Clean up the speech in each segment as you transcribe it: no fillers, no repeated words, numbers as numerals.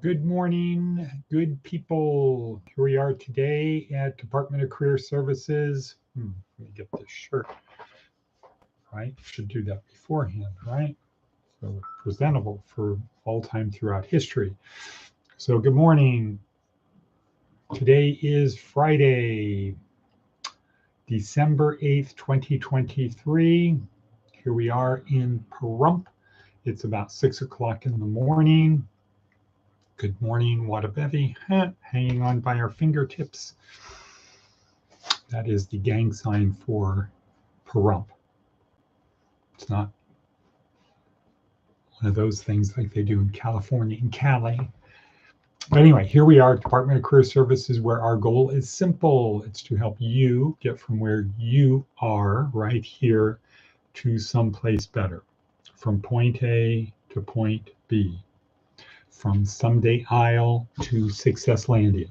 Good morning, good people. Here we are today at Department of Career Services. Let me get this shirt, right? Should do that beforehand, right? So presentable for all time throughout history. So good morning. Today is Friday, December 8th, 2023. Here we are in Pahrump. It's about 6 o'clock in the morning. Good morning, Wadabevi, hanging on by our fingertips. That is the gang sign for Pahrump. It's not one of those things like they do in California, in Cali. But anyway, here we are, Department of Career Services, where our goal is simple. It's to help you get from where you are right here to someplace better, from point A to point B, from Someday Isle to Successlandia.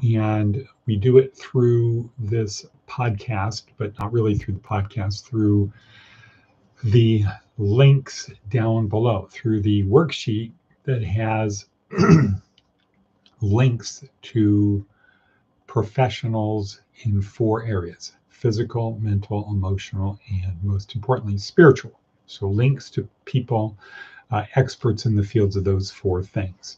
And we do it through this podcast, but not really through the podcast, through the links down below, through the worksheet that has links to professionals in 4 areas: physical, mental, emotional, and most importantly, spiritual. So links to people, experts in the fields of those 4 things.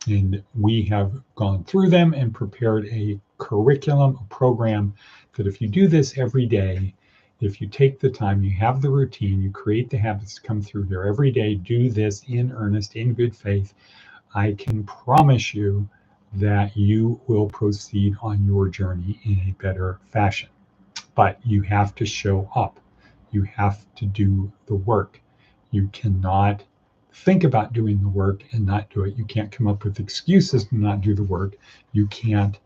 And we have gone through them and prepared a curriculum, a program that if you do this every day, if you take the time, you have the routine, you create the habits to come through here every day, do this in earnest, in good faith, I can promise you that you will proceed on your journey in a better fashion. But you have to show up. You have to do the work. You cannot think about doing the work and not do it. You can't come up with excuses to not do the work. You can't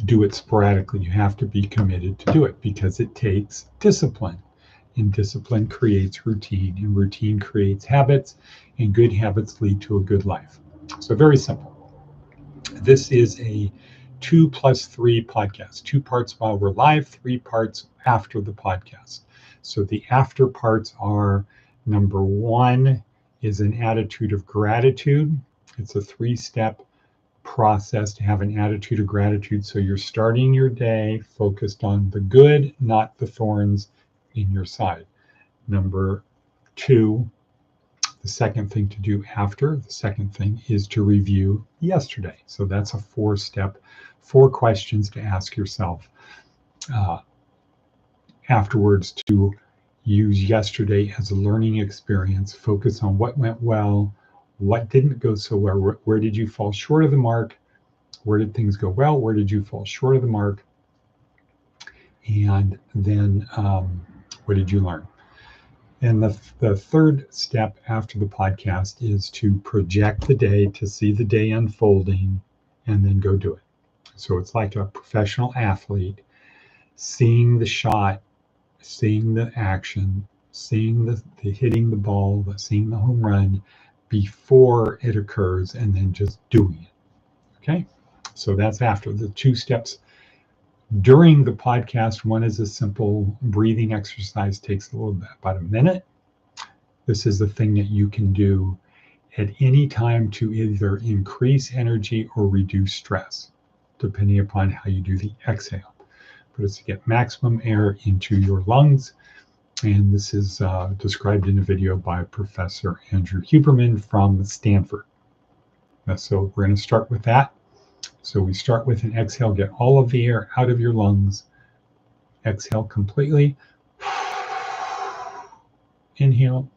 do it sporadically. You have to be committed to do it because it takes discipline. And discipline creates routine, and routine creates habits, and good habits lead to a good life. So very simple. This is a 2+3 podcast, 2 parts while we're live, 3 parts after the podcast. So the after parts are: number 1 is an attitude of gratitude. It's a 3-step process to have an attitude of gratitude. So you're starting your day focused on the good, not the thorns in your side. Number 2, the second thing to do after, the second thing is to review yesterday. So that's a 4-step, 4 questions to ask yourself afterwards to use yesterday as a learning experience. Focus on what went well, what didn't go so well, where did you fall short of the mark, where did things go well, where did you fall short of the mark, and then what did you learn? And the third step after the podcast is to project the day, to see the day unfolding, and then go do it. So it's like a professional athlete seeing the shot, seeing the action, seeing the hitting the ball, seeing the home run before it occurs, and then just doing it. Okay? So that's after the 2 steps. During the podcast, one is a simple breathing exercise, takes a little bit, about a minute. This is the thing that you can do at any time to either increase energy or reduce stress, depending upon how you do the exhale. But it's to get maximum air into your lungs. And this is described in a video by Professor Andrew Huberman from Stanford. So we're going to start with that. So we start with an exhale, get all of the air out of your lungs. Exhale completely. Inhale.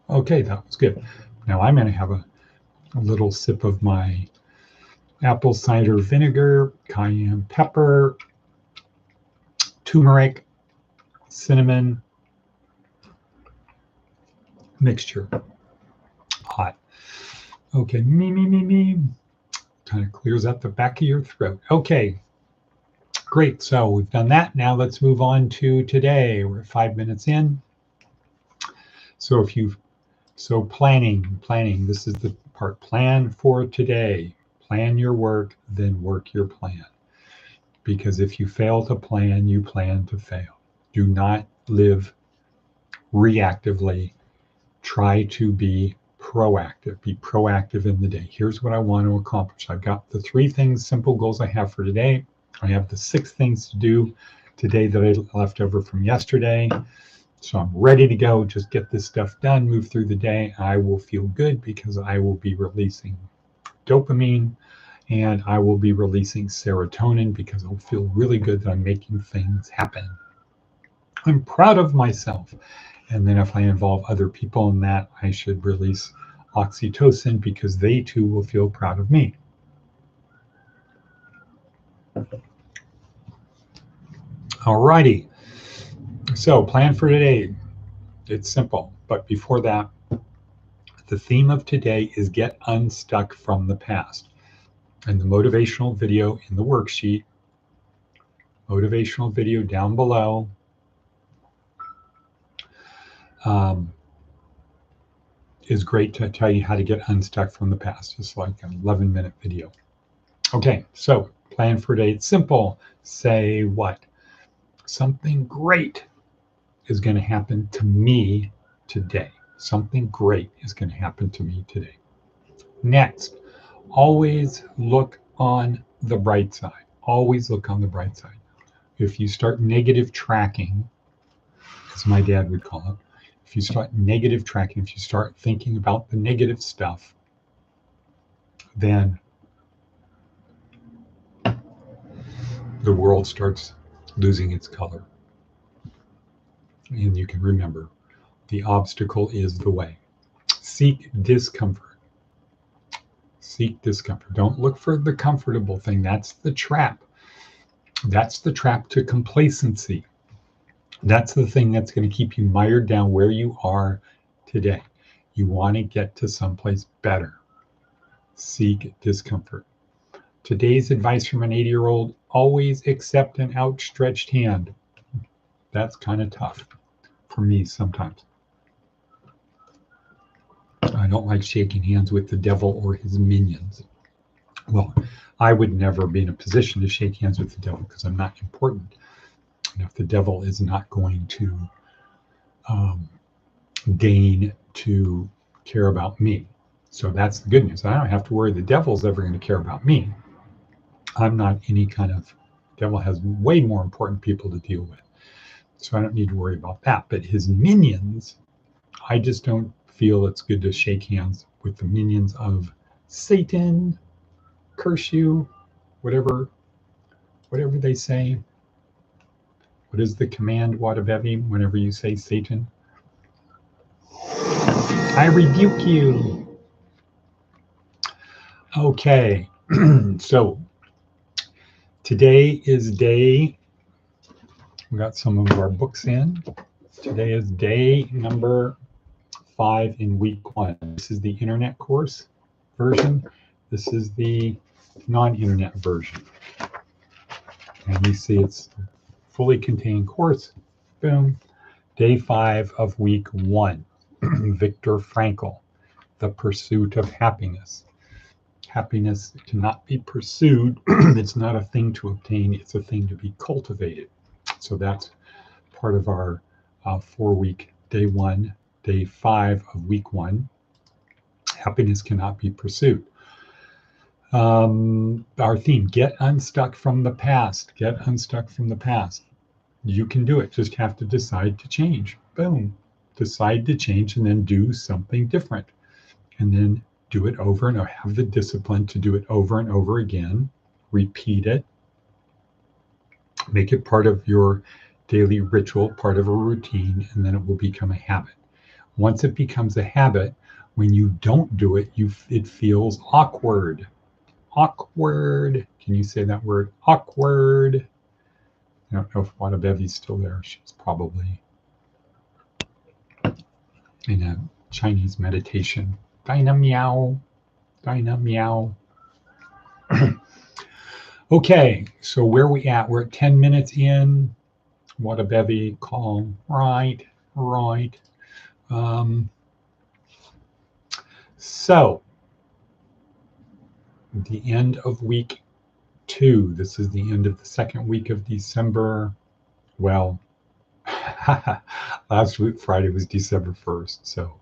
Okay, that was good. Now I'm going to have a little sip of my apple cider vinegar, cayenne pepper, turmeric, cinnamon mixture. Hot. Okay, me. Kind of clears up the back of your throat. Okay, great. So we've done that. Now let's move on to today. We're 5 minutes in. So planning, this is the part. Plan for today. Plan your work, then work your plan. Because if you fail to plan, you plan to fail. Do not live reactively. Try to be proactive. Be proactive in the day. Here's what I want to accomplish. I've got the 3 things, simple goals I have for today. I have the 6 things to do today that I left over from yesterday. So I'm ready to go. Just get this stuff done, move through the day. I will feel good because I will be releasing dopamine, and I will be releasing serotonin because I'll feel really good that I'm making things happen. I'm proud of myself. And then if I involve other people in that, I should release oxytocin because they too will feel proud of me. Alrighty. So plan for today. It's simple. But before that, the theme of today is get unstuck from the past. And the motivational video in the worksheet, motivational video down below, is great to tell you how to get unstuck from the past. It's like an 11-minute video. Okay, so plan for today. It's simple. Say what? Something great is going to happen to me today. Something great is going to happen to me today. Next, always look on the bright side. Always look on the bright side. If you start negative tracking, as my dad would call it, if you start negative tracking, if you start thinking about the negative stuff, then the world starts losing its color. And you can remember, the obstacle is the way. Seek discomfort. Seek discomfort. Don't look for the comfortable thing. That's the trap. That's the trap to complacency. That's the thing that's going to keep you mired down where you are today. You want to get to someplace better. Seek discomfort. Today's advice from an 80-year-old, always accept an outstretched hand. That's kind of tough for me sometimes. I don't like shaking hands with the devil or his minions. Well, I would never be in a position to shake hands with the devil because I'm not important. And if the devil is not going to deign to care about me. So that's the good news. I don't have to worry the devil's ever going to care about me. I'm not any kind of, devil has way more important people to deal with. So I don't need to worry about that. But his minions, I just don't feel it's good to shake hands with the minions of Satan, curse you, whatever they say. What is the command, Wadabevi, whenever you say Satan? I rebuke you. Okay, so today is day, we got some of our books in. Today is day number 5 in week 1. This is the internet course version. This is the non-internet version. And you see it's fully contained course. Boom. Day 5 of week 1. Viktor Frankl, The Pursuit of Happiness. Happiness cannot be pursued. It's not a thing to obtain. It's a thing to be cultivated. So that's part of our 4-week day 1, day 5 of week 1. Happiness cannot be pursued. Our theme, get unstuck from the past. Get unstuck from the past. You can do it. Just have to decide to change. Boom. Decide to change and then do something different. And then do it over and over. Have the discipline to do it over and over again. Repeat it. Make it part of your daily ritual, part of a routine, and then it will become a habit. Once it becomes a habit, when you don't do it, it feels awkward. Awkward. Can you say that word? Awkward. I don't know if Wadabevi's still there. She's probably in a Chinese meditation. Dina meow. Dina meow. Okay, so where are we at? We're at 10 minutes in. What a bevy. Calm. Right. So, the end of week 2. This is the end of the second week of December. Well, last week, Friday, was December 1st. So,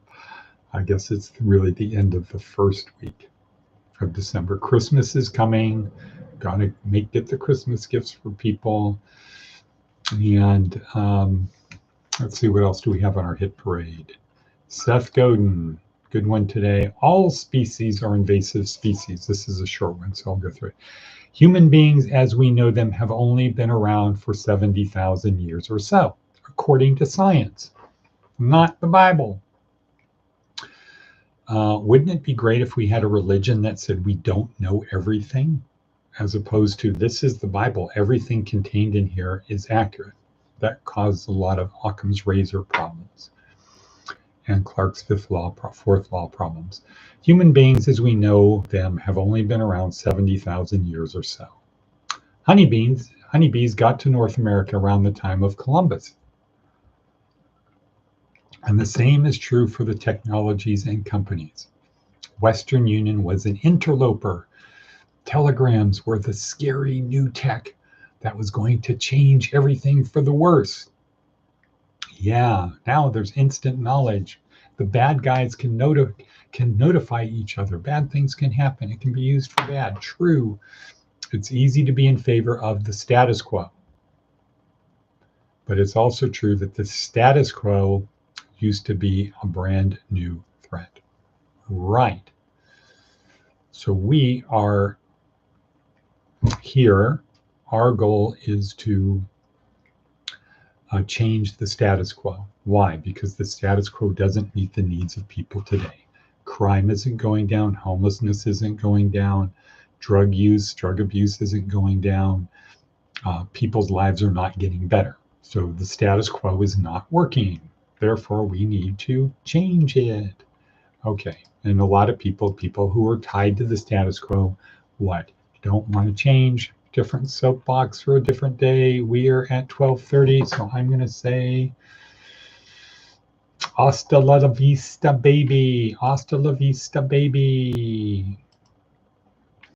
I guess it's really the end of the first week of December. Christmas is coming. Gotta get the Christmas gifts for people. And let's see, what else do we have on our hit parade? Seth Godin, good one today. All species are invasive species. This is a short one, so I'll go through it. Human beings, as we know them, have only been around for 70,000 years or so, according to science, not the Bible. Wouldn't it be great if we had a religion that said we don't know everything, as opposed to this is the Bible, everything contained in here is accurate? That caused a lot of Occam's razor problems and Clarke's fourth law problems. Human beings, as we know them, have only been around 70,000 years or so. Honeybees got to North America around the time of Columbus. And the same is true for the technologies and companies. Western Union was an interloper. Telegrams were the scary new tech that was going to change everything for the worse. Yeah, now there's instant knowledge. The bad guys can notify each other. Bad things can happen. It can be used for bad. True. It's easy to be in favor of the status quo. But it's also true that the status quo used to be a brand new threat. Right. So we are here. Our goal is to change the status quo. Why? Because the status quo doesn't meet the needs of people today. Crime isn't going down. Homelessness isn't going down. Drug abuse isn't going down. People's lives are not getting better. So the status quo is not working. Therefore, we need to change it. Okay. And a lot of people who are tied to the status quo, don't want to change. Different soapbox for a different day. We are at 12:30, so I'm going to say hasta la vista, baby. Hasta la vista, baby.